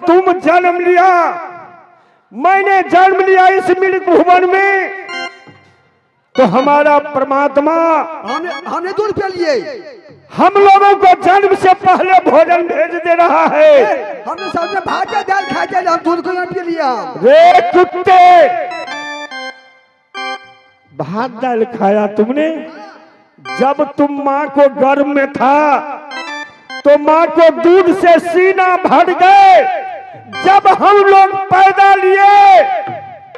तुम जन्म लिया, मैंने जन्म लिया इस मिलित भुवन में, तो हमारा परमात्मा हमने दूध पी लिए, हम लोगों को जन्म से पहले भोजन भेज दे रहा है। हमने सबसे भात दाल खाए, हम दूध को पी लिया। रे कुत्ते, भात दाल खाया तुमने? जब तुम माँ को गर्भ में था तो माँ को दूध से सीना भर गए। जब हम लोग पैदा लिए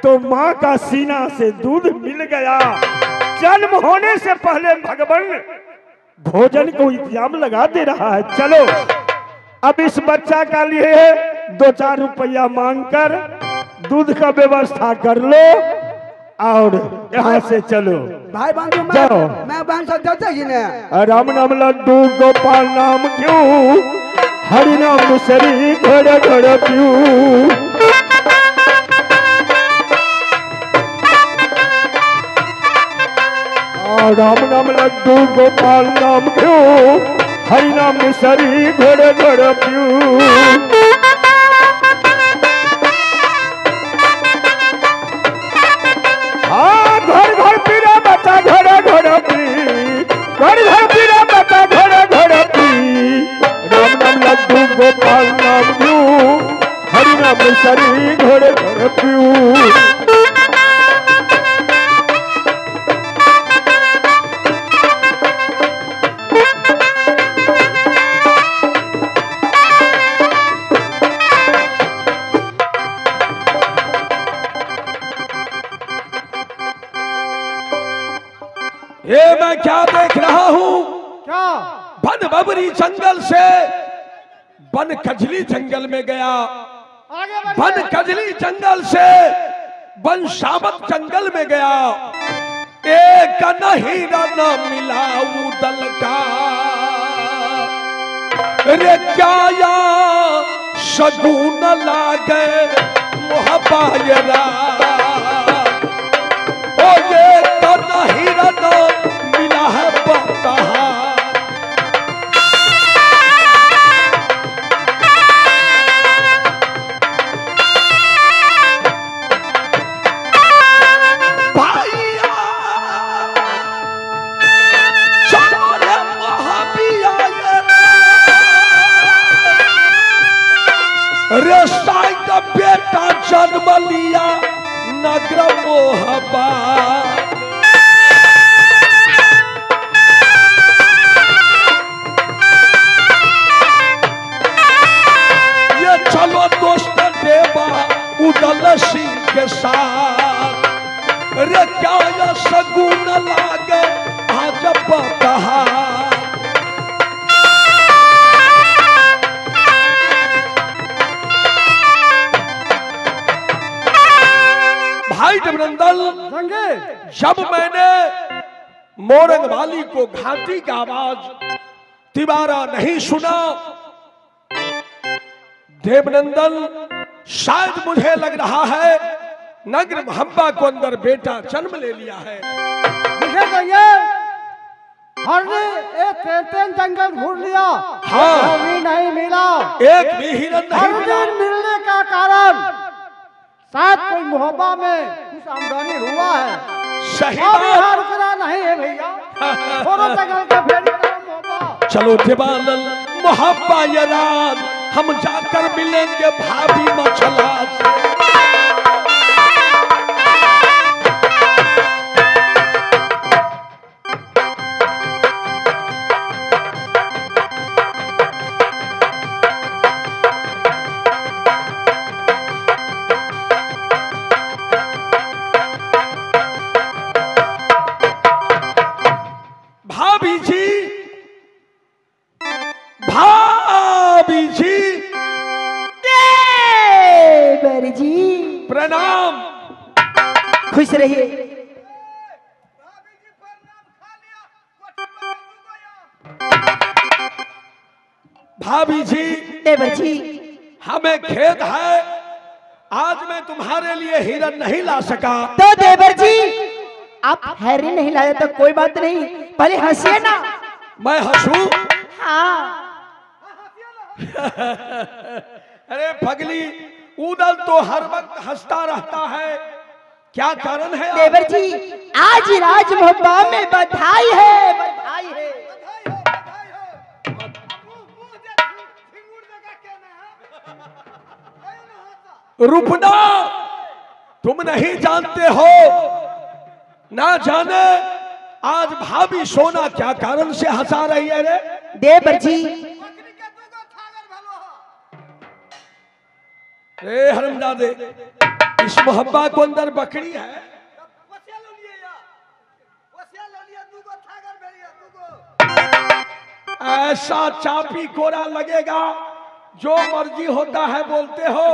तो माँ का सीना से दूध मिल गया। जन्म होने से पहले भगवान भोजन को इंतजाम लगा दे रहा है। चलो अब इस बच्चा का लिए 2-4 रुपया मांगकर दूध का व्यवस्था कर लो और यहाँ से चलो। भाई बंधु मैं बहन सब जाता ही ना। राम नाम लड्डू गोपाल नाम क्यों, हरि नाम मुसरी घड़ घड़ क्यों। राम नाम लड्डू गोपाल नाम क्यों, हरि नाम मुसरी घड़ घड़ क्यों। घर घर पीरा बता घड़ा घड़ा पी, घर घर पीरा बता घड़ा घड़ा पी। राम नाम लड्डू गोपाल नाम क्यों, हरि नाम मुसरी घड़ घड़ क्यों। ये मैं क्या देख रहा हूँ? क्या? बन बबरी जंगल से बन कजली जंगल में गया, बन कजली जंगल से बन शाबत जंगल में गया। एक नहीं न मिला उदल का, रे क्या या शगुन लागे मोहबायरा। ओ ये तो नहीं न मिला है बता। रेसाई का बेटा जन्म लिया नगर मोहबा। ये चलो दोस्त देवा उदल सिंह के साथ। रे क्या ये शगुन लागे आज बता। भाई देवनंदन, जब मैंने मोरंग वाली को घाटी का आवाज तिवारा नहीं सुना, देवनंदन शायद मुझे लग रहा है नगर महब्बा को अंदर बेटा जन्म ले लिया है। जंगल घूर लिया, हाँ नहीं मिला, एक भी हिरन नहीं मिला। मिलने का कारण शायद कोई मोहब्बा में कुछ आमदनी हुआ है। सही बात नहीं है भैया। जंगल का मोहब्बा। चलो देवानल मोहब्बा यार, हम जाकर मिलेंगे भाभी मछला से। प्रणाम, खुश रहिए। भाभी जी, देवर जी, हमें खेद है आज मैं तुम्हारे लिए हिरन नहीं ला सका। तो देवर जी आप हिरन नहीं लाए तो कोई बात नहीं, पहले हंसिए ना। मैं हंसूं? हाँ। अरे पगली, उदल तो हर वक्त हंसता रहता है, क्या कारण है? देवर जी आज राज मोहब्बा में बधाई है, बधाई है। रुपना, तुम नहीं जानते हो, ना जाने आज भाभी सोना क्या कारण से हंसा रही है रे? देवर जी ए हरमजादे, इस मोहब्बा को अंदर बकरी है। ऐसा चापी कोरा लगेगा, जो मर्जी होता है बोलते हो।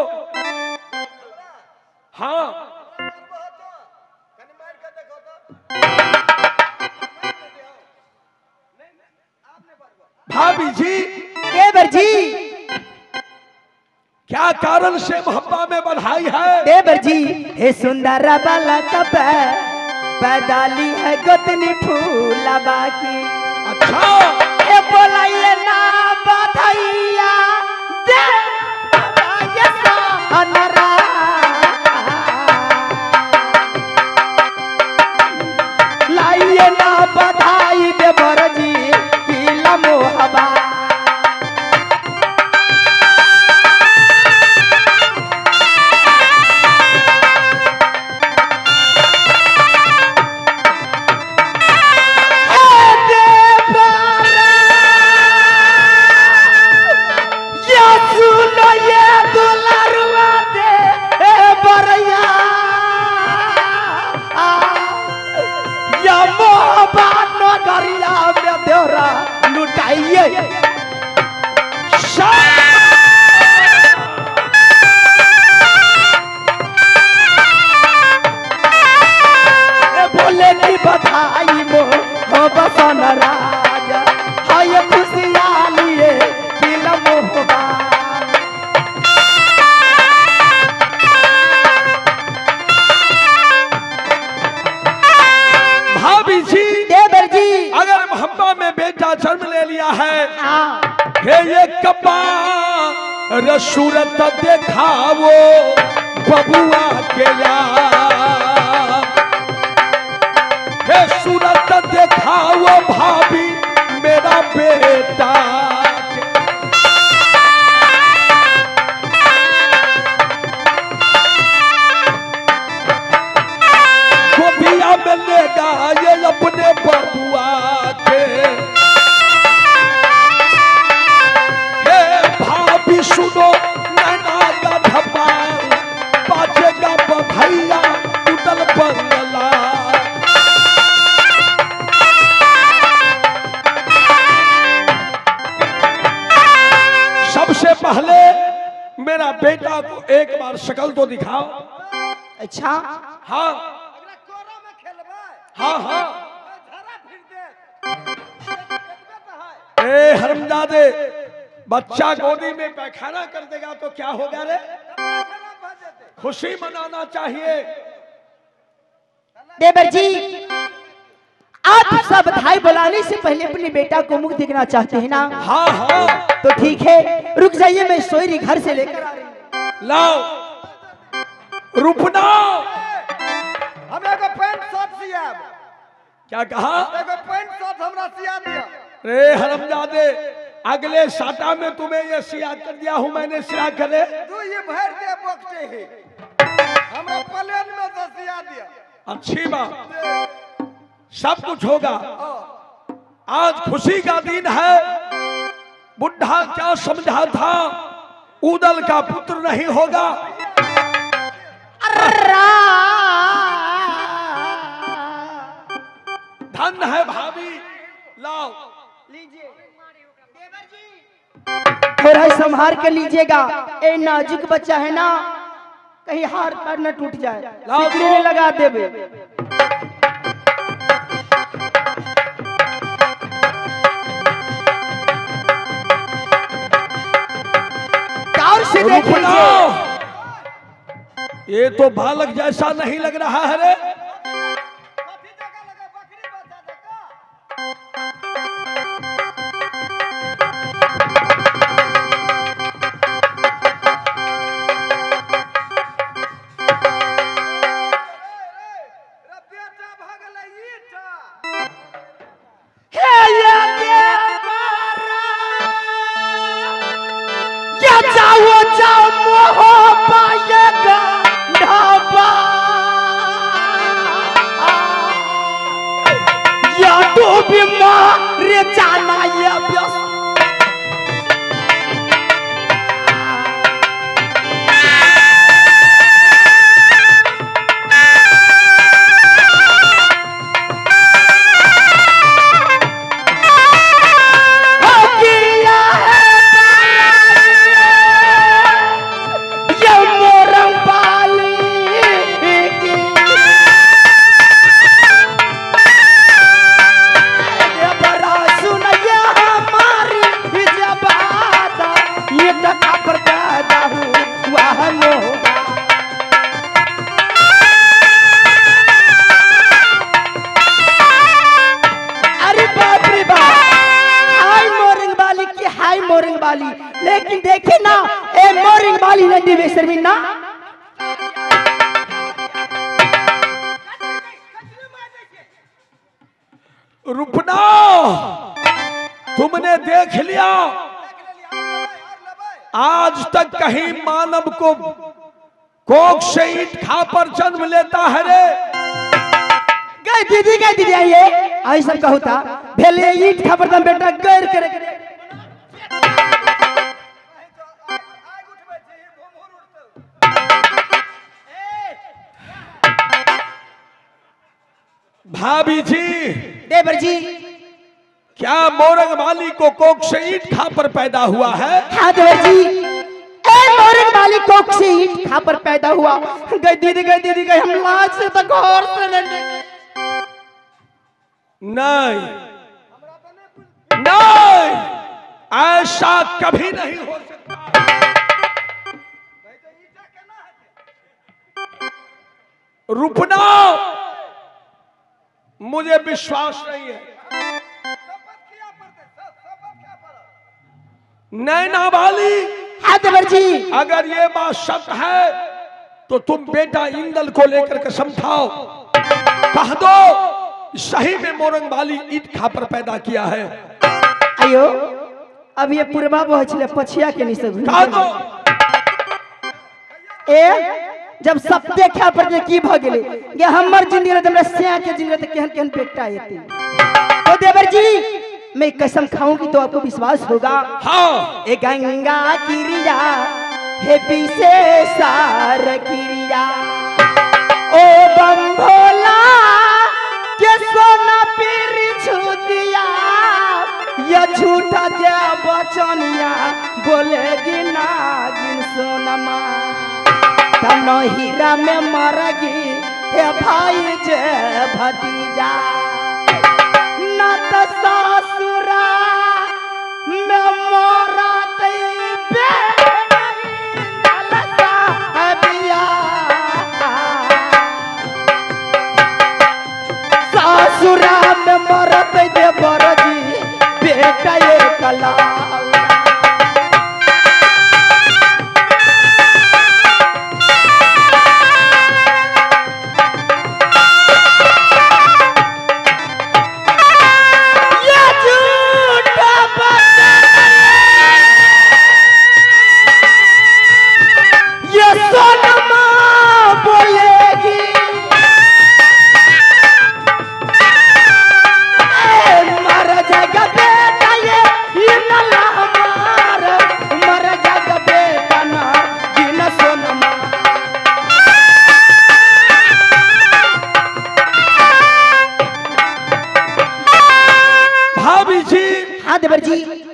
हाँ, भाभी जी, देवर जी क्या कारण से मोहब्बा में बधाई है? देवर जी हे सुंदर बाला कब पैदाली है गोतनी फूला बाकी। अच्छा, ए बोलाइए ना बधाइया दे ये अनरा लाइए ना बधाई देवर जी की लमोहबा। बोले की बधाई मो हो बसन राजा हाय खुशियालिए किल मोहबा। भाभी जी, देवर जी अगर मोहब्बा में बेटा जन्म ले लिया है, हाँ हे ये कपा सूरत देखावो बबुआ के यार, हे सूरत देखाओ भाभी मेरा बेटा। गोदिया में लेगा ये अपने बबुआ के, हे भाभी सुनो नैना का धब्बा बाजेगा बधैया उदल बंगला। सबसे पहले मेरा बेटा को एक बार शक्ल तो दिखाओ। अच्छा हाँ हाँ हाँ, ए हरमजादे, बच्चा गोदी में पैखाना कर देगा तो क्या होगा रे? खुशी मनाना चाहिए। देवर जी आप सब भाई बुलाने से पहले अपने बेटा को मुख देखना चाहते हैं ना? हाँ हाँ, तो ठीक है, रुक जाइए, मैं सोयरी घर से लेकर आ रही हूं। लाओ रुपना। हमें को पैंट शर्ट सिया, क्या कहा? एगो पैंट शर्ट हमरा सिया दिया। रे हरमजादे, अगले साटा में तुम्हें ये सिया कर दिया हूं मैंने, सिया करे तू ये भर दे बकते ही हमरा प्लेन में तो सिया दिया। अच्छी बात, सब कुछ होगा। आज खुशी का दिन है। बुढ़ा क्या समझा था, उदल का पुत्र नहीं होगा। धन है भाभी, लाओ लीजिए। थोड़ा संभाल के लीजिएगा, ए नाजुक बच्चा है ना, कहीं हाथ पैर न टूट जाए। लाओ सिकड़ी में लगा देवे। गौर से देख लीजिए। ये तो बालक जैसा नहीं लग रहा है रे। है मोहबा। अरे बाप रे बाप, हाय मोरिंग वाली की हाय मोरिंग वाली, लेकिन देखे ना ए मोरिंग वाली नंदी बेशर्मी ना। रुपना, तुमने देख लिया आज तक कहीं मानव को कोख से ईंट खा पर जन्म लेता है रे। गए दीदी आइए आई सब का होता भेले ईंट खा पर बेटा गैर करे। भाभी जी, देवर जी, क्या मोरंग माली को कोख से ईंट खा पर पैदा हुआ है? हाँ देवर जी, ए मोरंग माली कोख से ईंट खा पर पैदा हुआ। गई दीदी गई हम लाज से तो घर से नहीं, नहीं, ऐसा कभी नहीं हो सकता। रुपना, मुझे विश्वास नहीं है। नैना वाली, हाँ देवर जी, अगर ये बात सच है तो तुम बेटा इंदल को लेकर के समझाओ, कह दो सही में मोरंग वाली ईंट खा पर पैदा किया है। अयो अब ये पूर्वा पहुंचले पछिया के निसे कह दो। ए जब सब देखा पर की भ गेले ये हमर जिंदगी रे हमरा सिया के जिंदगी रे केहन केहन बेटा आते। तो देवर जी मैं कसम खाऊंगी तो आपको विश्वास होगा। हाँ, ए गंगा किरिया हे विशेषार किरिया, ओ बम भोला के सोना पीर छुदिया, ये झूठा दे बचनिया बोलेगी नागिन सोनमा। तनो हीरा में मरगी हे भाई जे भतीजा, न तो ससुरा में मरत ससुरा में मरत दे बरजी बेटा ये कला।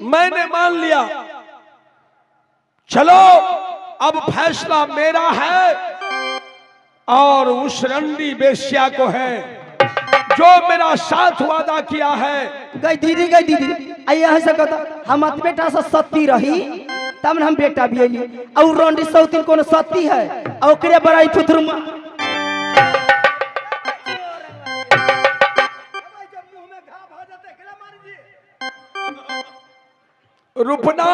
मैंने मान लिया, चलो अब फैसला मेरा है और उस रंडी बेश्या को है जो मेरा साथ वादा किया है। गई दीदी आई यहाँ से कहता हम बेटा से सत्ती रही तब हम बेटा भी अली और रंडी सौतीन कोनो सत्ती है और ओकरे बड़ाई थुथरुमा। रुपना,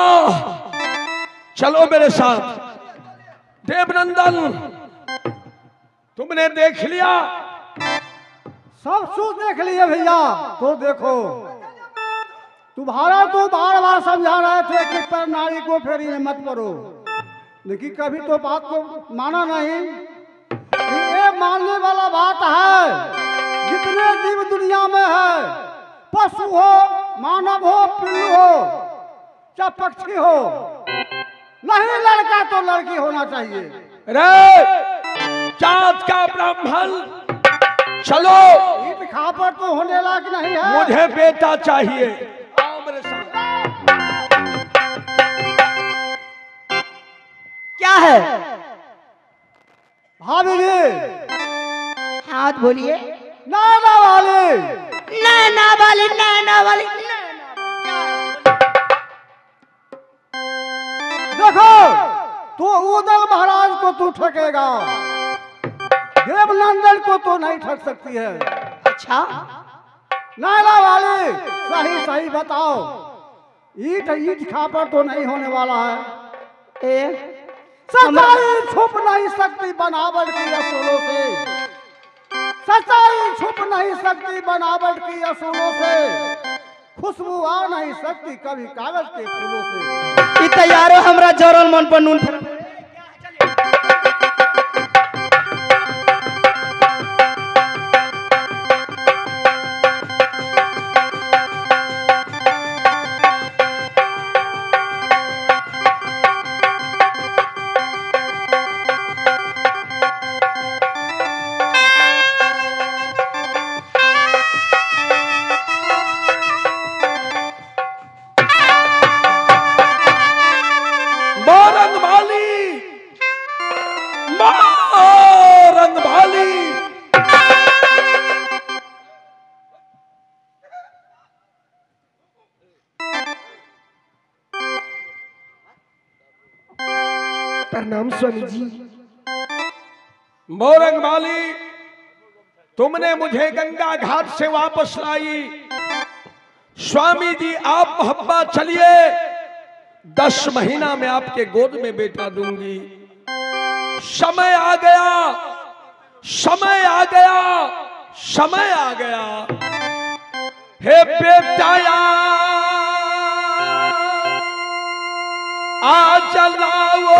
चलो मेरे साथ। देवनंदन, तुमने देख लिया? सब कुछ देख लिए भैया। तो देखो तुम्हारा तो बार बार समझा रहे थे कि पर नारी को फेरी में मत पड़ो, लेकिन कभी तो बात को माना नहीं। ये मानने वाला बात है। जितने जीव दुनिया में है, पशु हो, मानव हो, पिल्लू हो, चाहे पक्षी हो, नहीं लड़का तो लड़की होना चाहिए। रे जात का ब्राह्मण, चलो। ईट खापर तो होने लायक नहीं है। मुझे बेटा चाहिए, आओ मेरे साथ। क्या है भाभी जी? हाथ बोलिए। नैना वाली, नैना वाली, नैना वाली। देखो तो उदल महाराज को तू ठकेगा, देवनंदन को तो नहीं ठग सकती है। अच्छा नाला वाले सही सही बताओ, ईट ईट खापर तो नहीं होने वाला है। सच्चाई छुप नहीं सकती बनावट की असूलों से, सच्चाई छुप नहीं सकती बनावट की असूलों से, खुशबू आ नहीं सकती कभी कागज के फूलों से। तैयारो हमरा जोरल मन पर नून प्रणाम स्वामी जी। मोरंग माली, तुमने मुझे गंगा घाट से वापस लाई। स्वामी जी आप मोहब्बत चलिए, 10 महीना में आपके गोद में बेटा दूंगी। समय आ गया, समय आ गया, समय आ गया। हे बेटा आ चलाओ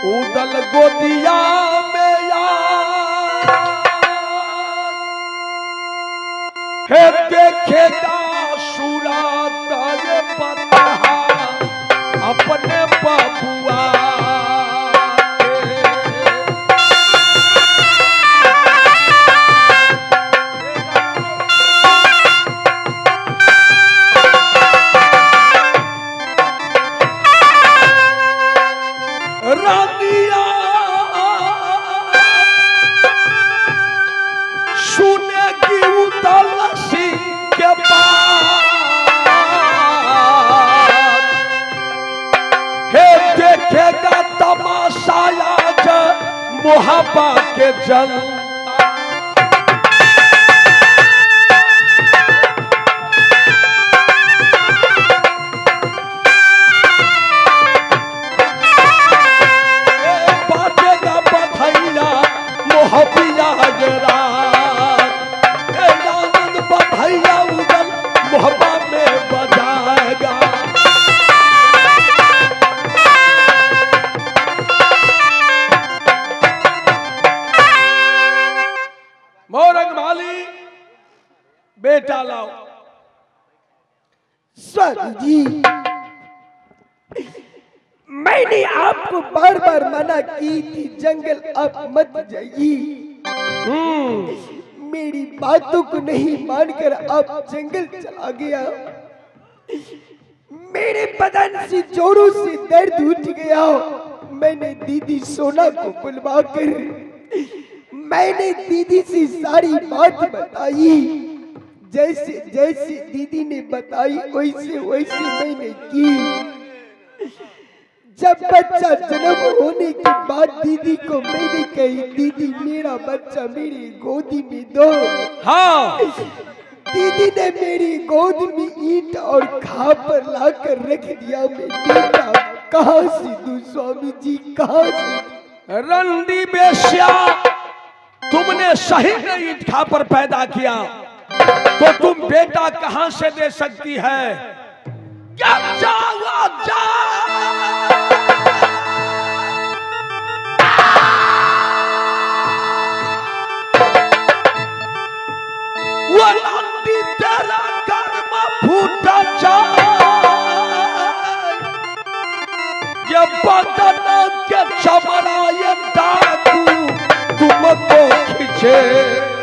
उदल गोदिया में यार, हे देखेगा सुराता ये पता अपने बबुआ देखेगा तमाशाया मुहब्बा के जल। बाजेगा बधैया मोहब्बिया जरा, आनंद बधैया उदल मोहब्बा में बजाएगा। मोरंग माली बेटा लाओ। स्वामी जी, मैंने आपको बार बार मना की थी जंगल आप मत जाइए। मेरी बातों को नहीं मानकर आप जंगल चला गया। मेरे बदन से जोरों से दर्द उठ गया। मैंने दीदी सोना को बुलवा कर मैंने दीदी से सारी बात बताई। जैसे जैसे दीदी ने बताई वैसे वैसे मैंने की। जब बच्चा जन्म होने के बाद दीदी को मैंने कही, दीदी मेरा बच्चा मेरी गोदी में दो। हाँ, दीदी ने मेरी गोद में ईंट और खापर लाकर रख दिया। मैं बेटा कहाँ से दूं स्वामी जी, कहाँ से? रंडी बेश्या, तुमने सही नहीं ईंट खापर पैदा किया तो तुम बेटा कहां से दे सकती है? क्या जाओ जा वो रंडी तेरा कर्म फूटा जाए, ये बदन के चमड़ा ये डाकू तुमको खींचे।